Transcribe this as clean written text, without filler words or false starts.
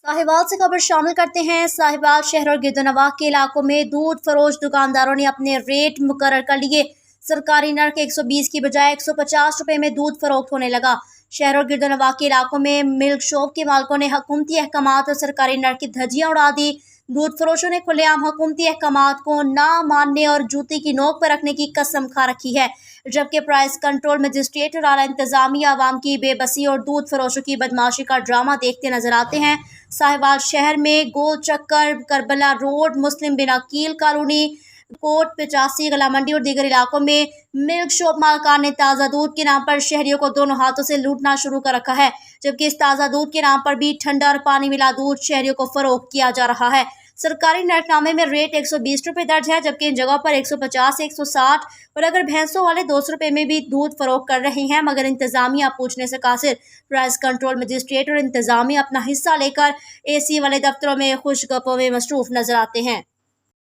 साहिवाल से खबर शामिल करते हैं। साहिवाल शहर और गिरदोनवाह के इलाकों में दूध फरोश दुकानदारों ने अपने रेट मुकर्रर कर लिए। सरकारी नर्क 120 की बजाय 150 रुपए में दूध फरोख्त होने लगा। शहर और गिरदोनवाह के इलाकों में मिल्क शॉप के मालिकों ने हुकूमती अहकामात और सरकारी नर्क की धज्जियां उड़ा दी। दूध फरोशों ने खुलेआम हुकूमती अहकामात को ना मानने और जूती की नोक पर रखने की कसम खा रखी है, जबकि प्राइस कंट्रोल मजिस्ट्रेट और आला इंतजामिया आवाम की बेबसी और दूध फरोशों की बदमाशी का ड्रामा देखते नजर आते हैं। साहिवाल शहर में गोल चक्कर, करबला रोड, मुस्लिम बिन अकील कॉलोनी, कोट 85, गला मंडी और दीगर इलाकों में मिल्क शॉप मालकान ने ताज़ा दूध के नाम पर शहरियों को दोनों हाथों से लूटना शुरू कर रखा है, जबकि इस ताज़ा दूध के नाम पर भी ठंडा और पानी मिला दूध शहरियों को फरोख्त किया जा रहा है। सरकारी नर्कनामे में रेट 120 रुपये दर्ज है, जबकि इन जगहों पर 150 से 160 और अगर भैंसों वाले 200 रुपये में भी दूध फरोख्त कर रहे हैं, मगर इंतजामिया पूछने से कासिर। प्राइस कंट्रोल मजिस्ट्रेट और इंतजामिया अपना हिस्सा लेकर एसी वाले दफ्तरों में खुश गप्पों में मसरूफ नजर आते हैं।